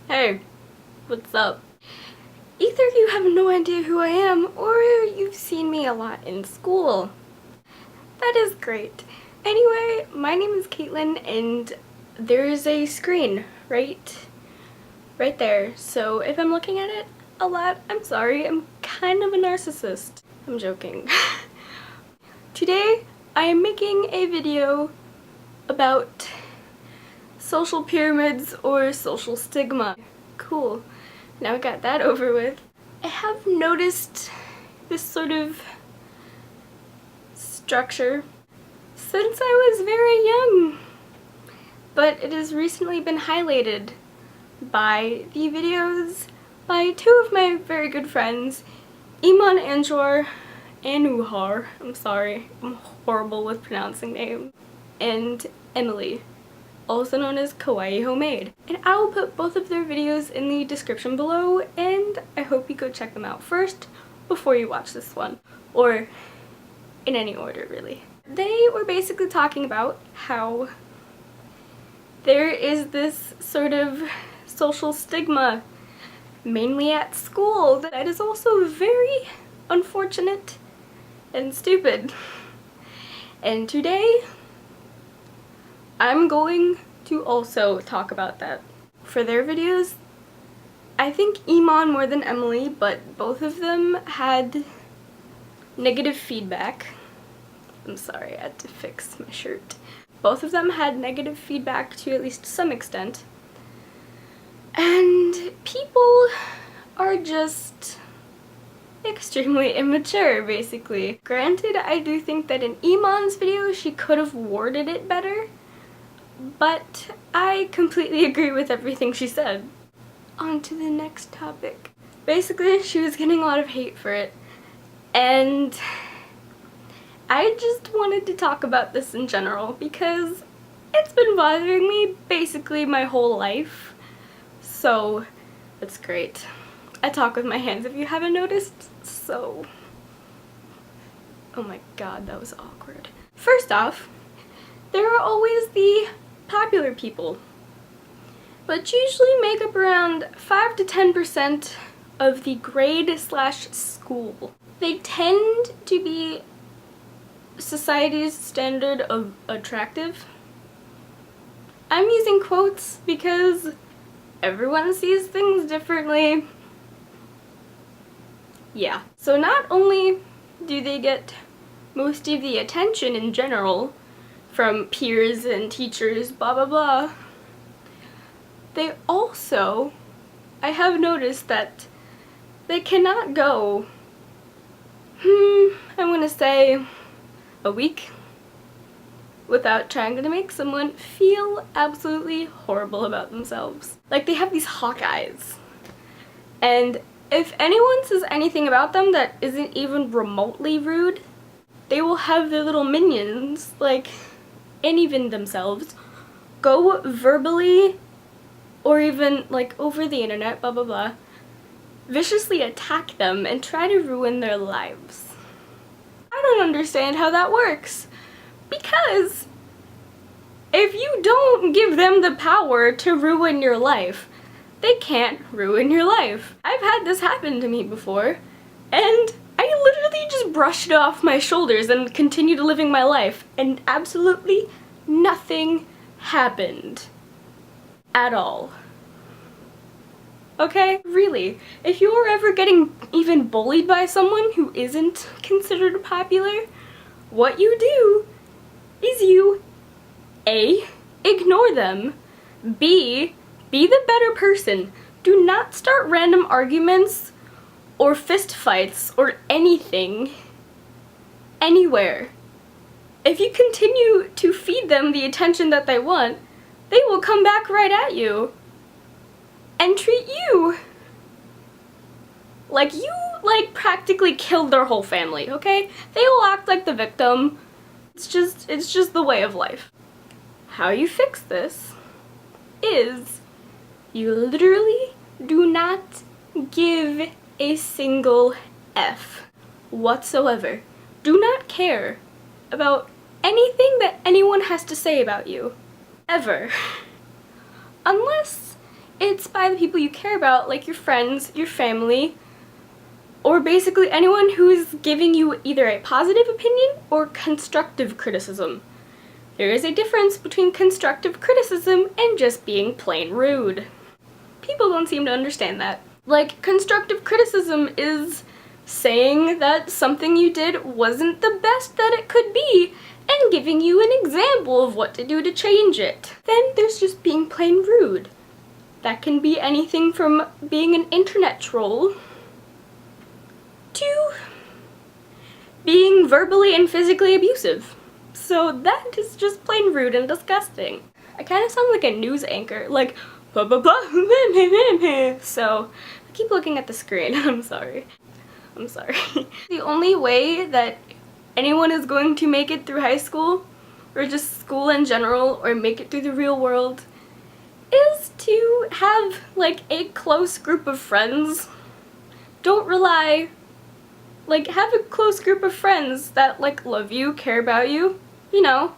Hey, what's up? Either you have no idea who I am, or you've seen me a lot in school. That is great. Anyway, my name is Caitlin, and there's a screen right there. So if I'm looking at it a lot, I'm sorry. I'm kind of a narcissist. I'm joking. Today, I am making a video about social pyramids or social stigma. Cool. Now I got that over with. I have noticed this sort of structure since I was very young, but it has recently been highlighted by the videos by two of my very good friends, Iman Anuhar, I'm sorry, I'm horrible with pronouncing names, and Emily, also known as Kawaii Homemade. And I will put both of their videos in the description below, and I hope you go check them out first before you watch this one, or in any order really. They were basically talking about how there is this sort of social stigma, mainly at school, that is also very unfortunate and stupid. And today, I'm going to also talk about that. For their videos, I think Iman more than Emily, but both of them had negative feedback. I'm sorry, I had to fix my shirt. Both of them had negative feedback to at least some extent. And people are just extremely immature, basically. Granted, I do think that in Iman's video, she could have worded it better, but I completely agree with everything she said. On to the next topic. Basically, she was getting a lot of hate for it, and I just wanted to talk about this in general because it's been bothering me basically my whole life. So, it's great. I talk with my hands if you haven't noticed, so... Oh my god, that was awkward. First off, there are always the popular people, which usually make up around 5 to 10% of the grade/school. They tend to be society's standard of attractive. I'm using quotes because everyone sees things differently. Yeah. So not only do they get most of the attention in general from peers and teachers, blah blah blah, they also, I have noticed that they cannot go, I'm gonna say a week without trying to make someone feel absolutely horrible about themselves. Like, they have these hawk eyes, and if anyone says anything about them that isn't even remotely rude, they will have their little minions, like, and even themselves, go verbally or even like over the internet, blah blah blah, viciously attack them and try to ruin their lives. I don't understand how that works, because if you don't give them the power to ruin your life, they can't ruin your life. I've had this happen to me before, and I literally just brushed it off my shoulders and continued living my life, and absolutely nothing happened at all. Okay? Really, if you're ever getting even bullied by someone who isn't considered popular, what you do is you A, ignore them, B, be the better person. Do not start random arguments or fist fights or anything anywhere. If you continue to feed them the attention that they want, they will come back right at you and treat you like you, like, practically killed their whole family, okay? They will act like the victim. It's just the way of life. How you fix this is you literally do not give a single F whatsoever. Do not care about anything that anyone has to say about you. Ever. Unless It's by the people you care about, like your friends, your family, or basically anyone who is giving you either a positive opinion or constructive criticism. There is a difference between constructive criticism and just being plain rude. People don't seem to understand that. Like, constructive criticism is saying that something you did wasn't the best that it could be and giving you an example of what to do to change it. Then there's just being plain rude. That can be anything from being an internet troll to being verbally and physically abusive. So that is just plain rude and disgusting. I kind of sound like a news anchor, like blah blah blah. So I keep looking at the screen. I'm sorry. The only way that anyone is going to make it through high school, or just school in general, or make it through the real world, is to have like a close group of friends. Don't rely, like, have a close group of friends that like love you, care about you. You know,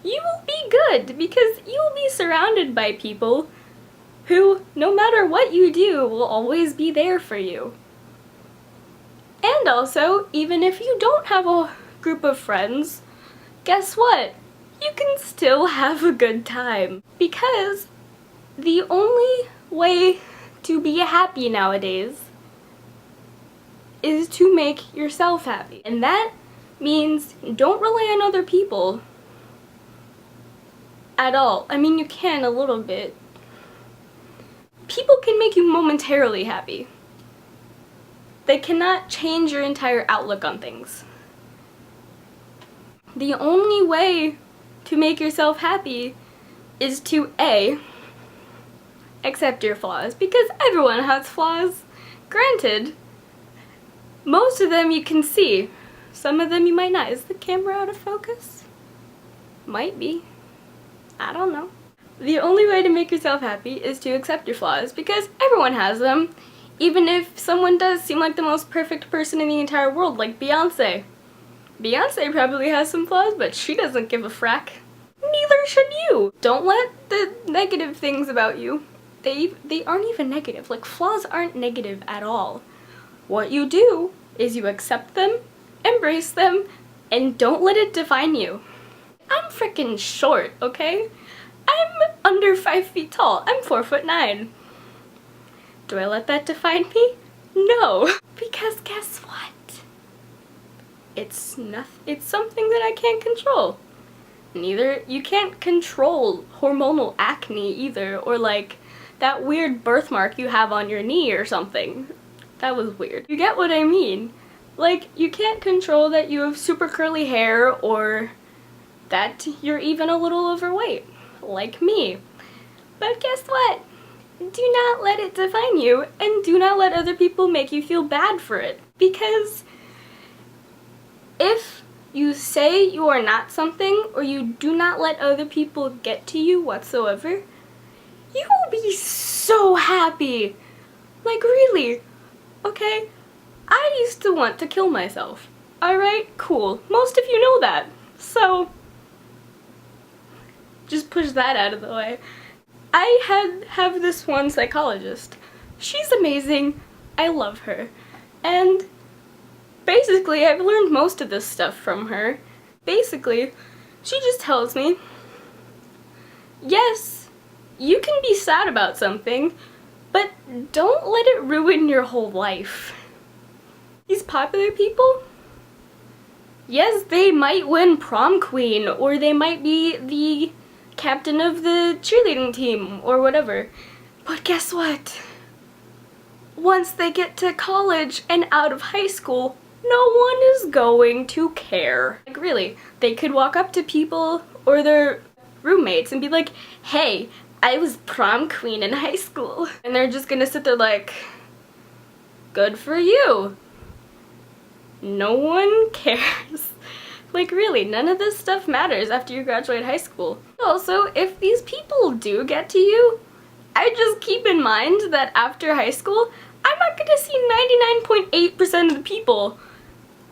you will be good because you will be surrounded by people who, no matter what you do, will always be there for you. And also, even if you don't have a group of friends, guess what? You can still have a good time. Because the only way to be happy nowadays is to make yourself happy. And that means don't rely on other people at all. I mean, you can a little bit. People can make you momentarily happy. They cannot change your entire outlook on things. The only way to make yourself happy is to A, accept your flaws, because everyone has flaws. Granted, most of them you can see. Some of them you might not. Is the camera out of focus? Might be. I don't know. The only way to make yourself happy is to accept your flaws, because everyone has them. Even if someone does seem like the most perfect person in the entire world, like Beyonce. Beyonce probably has some flaws, but she doesn't give a frack. Neither should you. Don't let the negative things about you, they aren't even negative. Like, flaws aren't negative at all. What you do is you accept them, embrace them, and don't let it define you. I'm freaking short, okay? I'm under 5 feet tall. I'm 4'9". Do I let that define me? No. Because guess what? It's something that I can't control. Neither, you can't control hormonal acne either, or like that weird birthmark you have on your knee or something. That was weird. You get what I mean? Like, you can't control that you have super curly hair or that you're even a little overweight, like me. But guess what? Do not let it define you, and do not let other people make you feel bad for it. Because if you say you are not something, or you do not let other people get to you whatsoever, you will be so happy. Like, really. Okay? I used to want to kill myself. Alright? Cool. Most of you know that. So, just push that out of the way. I have this one psychologist. She's amazing. I love her. And basically, I've learned most of this stuff from her. Basically, she just tells me, yes, you can be sad about something, but don't let it ruin your whole life. These popular people, yes, they might win prom queen, or they might be the captain of the cheerleading team, or whatever. But guess what? Once they get to college and out of high school, no one is going to care. Like, really, they could walk up to people or their roommates and be like, hey, I was prom queen in high school. And they're just gonna sit there like, good for you. No one cares. Like, really, none of this stuff matters after you graduate high school. Also, if these people do get to you, I just keep in mind that after high school, I'm not gonna see 99.8% of the people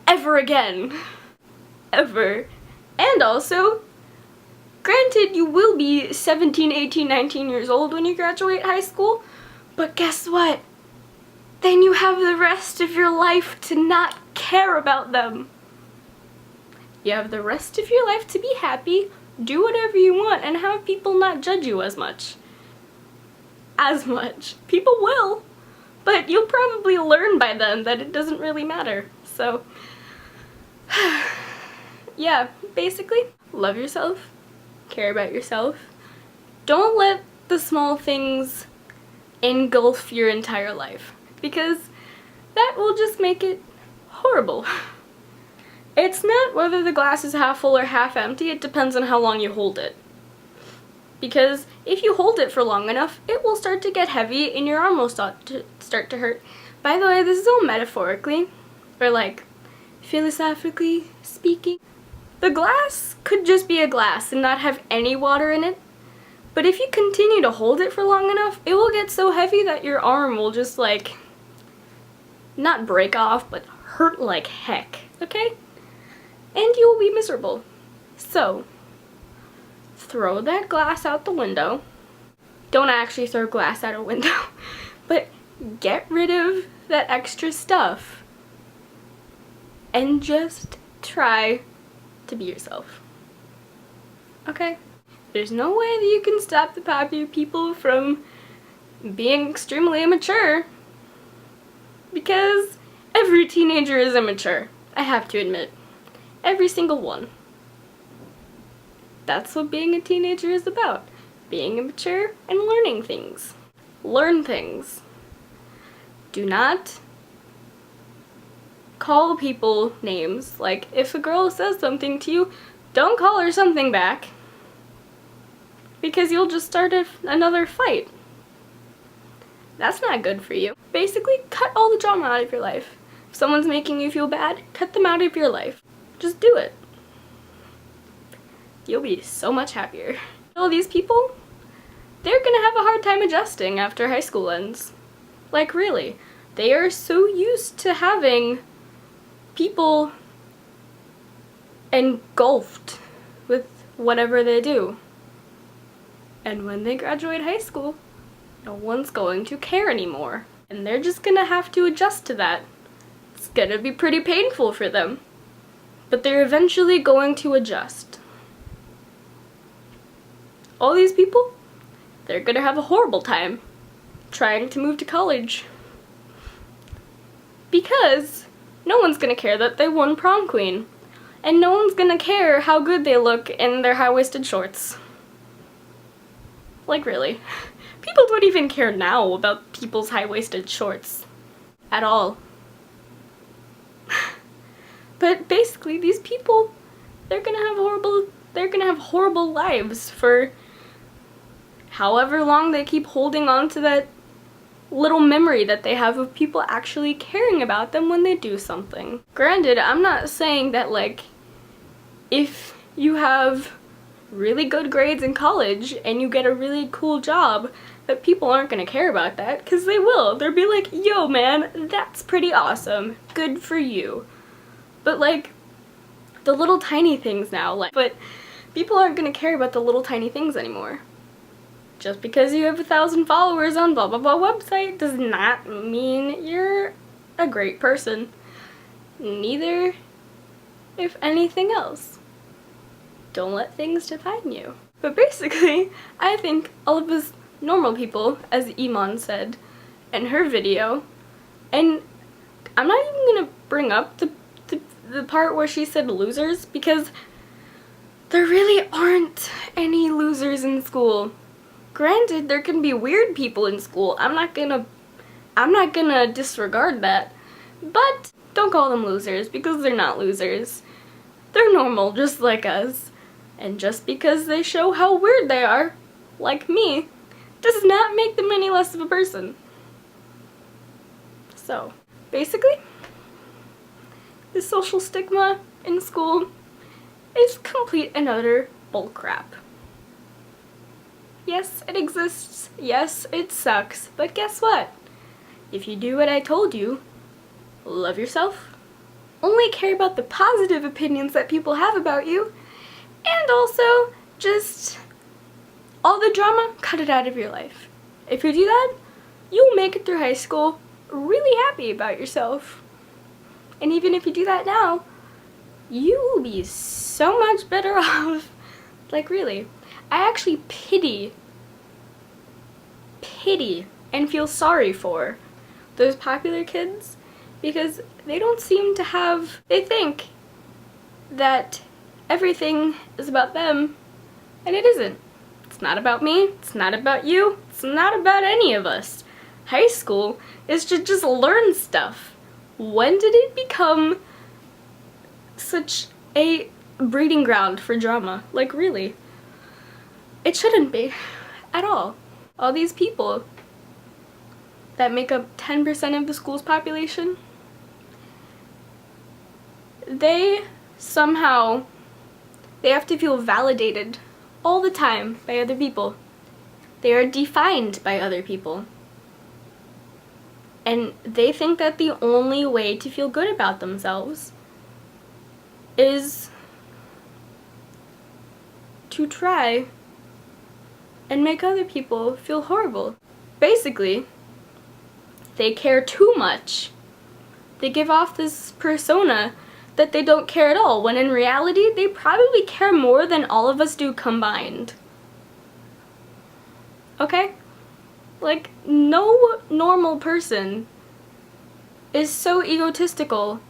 ever again. Ever. And also, granted, you will be 17, 18, 19 years old when you graduate high school, But guess what? Then you have the rest of your life to not care about them. You have the rest of your life to be happy, do whatever you want, and have people not judge you as much. People will, but you'll probably learn by then that it doesn't really matter. So, yeah, basically, love yourself, care about yourself. Don't let the small things engulf your entire life, because that will just make it horrible. It's not whether the glass is half full or half empty, it depends on how long you hold it. Because if you hold it for long enough, it will start to get heavy and your arm will start to hurt. By the way, this is all metaphorically, or like philosophically speaking. The glass could just be a glass and not have any water in it. But if you continue to hold it for long enough, it will get so heavy that your arm will just like, not break off, but hurt like heck, okay? And you will be miserable. So, throw that glass out the window. Don't actually throw glass out a window, but get rid of that extra stuff and just try to be yourself. Okay? There's no way that you can stop the popular people from being extremely immature, because every teenager is immature, I have to admit. Every single one. That's what being a teenager is about. Being immature and learning things. Learn things. Do not call people names. Like, if a girl says something to you, don't call her something back, because you'll just start another fight. That's not good for you. Basically, cut all the drama out of your life. If someone's making you feel bad, cut them out of your life. Just do it. You'll be so much happier. All these people, they're gonna have a hard time adjusting after high school ends. Like, really. They are so used to having people engulfed with whatever they do. And when they graduate high school, no one's going to care anymore. And they're just gonna have to adjust to that. It's gonna be pretty painful for them. But they're eventually going to adjust. All these people, they're gonna have a horrible time trying to move to college. Because no one's gonna care that they won prom queen. And no one's gonna care how good they look in their high-waisted shorts. Like, really. People don't even care now about people's high-waisted shorts. At all. But basically, these people, they're gonna have horrible lives for however long they keep holding on to that little memory that they have of people actually caring about them when they do something. Granted, I'm not saying that, like, if you have really good grades in college and you get a really cool job, that people aren't gonna care about that, because they will. They'll be like, yo man, that's pretty awesome. Good for you. But like, the little tiny things now, like, but people aren't gonna care about the little tiny things anymore. Just because you have 1,000 followers on blah blah blah website does not mean you're a great person. Neither, if anything else. Don't let things define you. But basically, I think all of us normal people, as Iman said in her video, and I'm not even gonna bring up the part where she said losers, because there really aren't any losers in school. Granted, there can be weird people in school. I'm not gonna disregard that. But don't call them losers, because they're not losers. They're normal, just like us. And just because they show how weird they are, like me, does not make them any less of a person. So, basically, the social stigma in school is complete and utter bullcrap. Yes, it exists. Yes, it sucks. But guess what? If you do what I told you, love yourself, only care about the positive opinions that people have about you, and also just all the drama, cut it out of your life. If you do that, you'll make it through high school really happy about yourself. And even if you do that now, you will be so much better off. Like, really. I actually pity and feel sorry for those popular kids, because they don't seem to have, they think that everything is about them, and it isn't. It's not about me, it's not about you, it's not about any of us. High school is to just learn stuff. When did it become such a breeding ground for drama? Like, really. It shouldn't be, at all. All these people that make up 10% of the school's population, they somehow, they have to feel validated all the time by other people. They are defined by other people. And they think that the only way to feel good about themselves is to try and make other people feel horrible. Basically, they care too much. They give off this persona that they don't care at all, when in reality, they probably care more than all of us do combined. Okay? Like, no normal person is so egotistical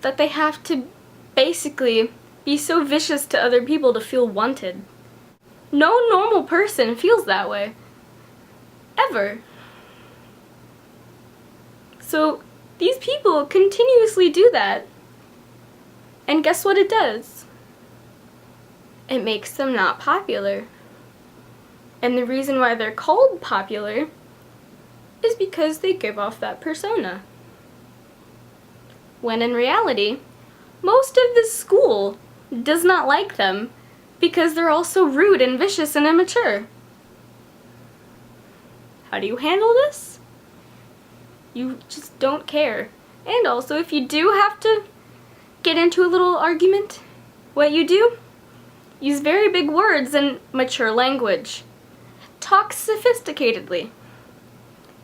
that they have to basically be so vicious to other people to feel wanted. No normal person feels that way. Ever. So, these people continuously do that. And guess what it does? It makes them not popular. And the reason why they're called popular is because they give off that persona. When in reality, most of the school does not like them because they're all so rude and vicious and immature. How do you handle this? You just don't care. And also, if you do have to get into a little argument, what you do? Use very big words and mature language. Talk sophisticatedly.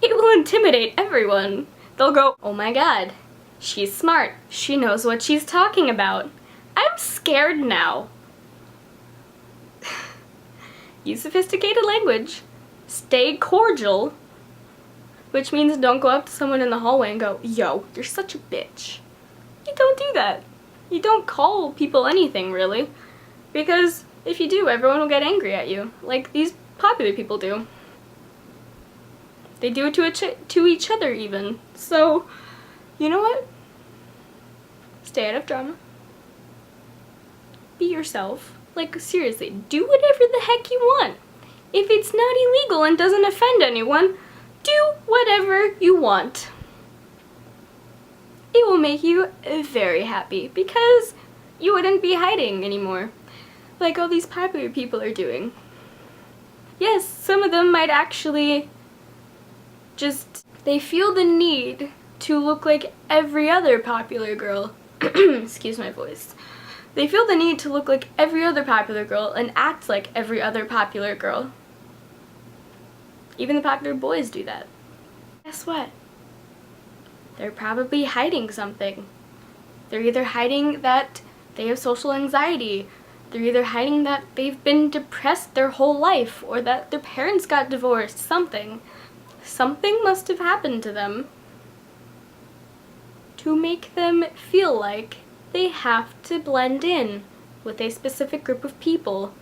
It will intimidate everyone. They'll go, oh my god, she's smart. She knows what she's talking about. I'm scared now. Use sophisticated language. Stay cordial, which means don't go up to someone in the hallway and go, yo, you're such a bitch. You don't do that. You don't call people anything, really, because if you do, everyone will get angry at you, like these popular people do. They do it to each other, even. So, you know what? Stay out of drama. Be yourself. Like, seriously, do whatever the heck you want. If it's not illegal and doesn't offend anyone, do whatever you want. It will make you very happy, because you wouldn't be hiding anymore, like all these popular people are doing. Yes, some of them might actually just, they feel the need to look like every other popular girl. Excuse my voice. They feel the need to look like every other popular girl and act like every other popular girl. Even the popular boys do that. Guess what? They're probably hiding something. They're either hiding that they have social anxiety, they're either hiding that they've been depressed their whole life, or that their parents got divorced, something. Something must have happened to them to make them feel like they have to blend in with a specific group of people,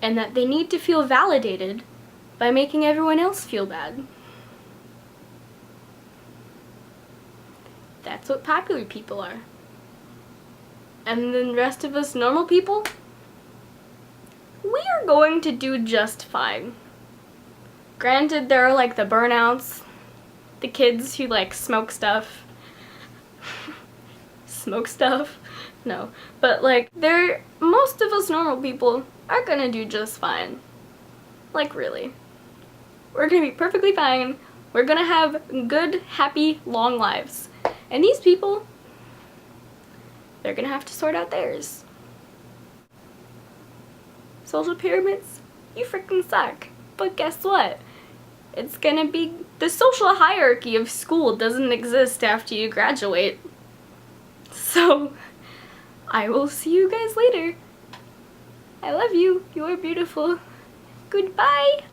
and that they need to feel validated by making everyone else feel bad. That's what popular people are. And then the rest of us normal people, we are going to do just fine. Granted, there are like the burnouts, the kids who like smoke stuff. Smoke stuff? No. But like, most of us normal people are gonna do just fine. Like, really. We're gonna be perfectly fine. We're gonna have good, happy, long lives. And these people, they're gonna have to sort out theirs. Social pyramids, you freaking suck. But guess what? It's gonna be, the social hierarchy of school doesn't exist after you graduate. So, I will see you guys later. I love you. You are beautiful. Goodbye.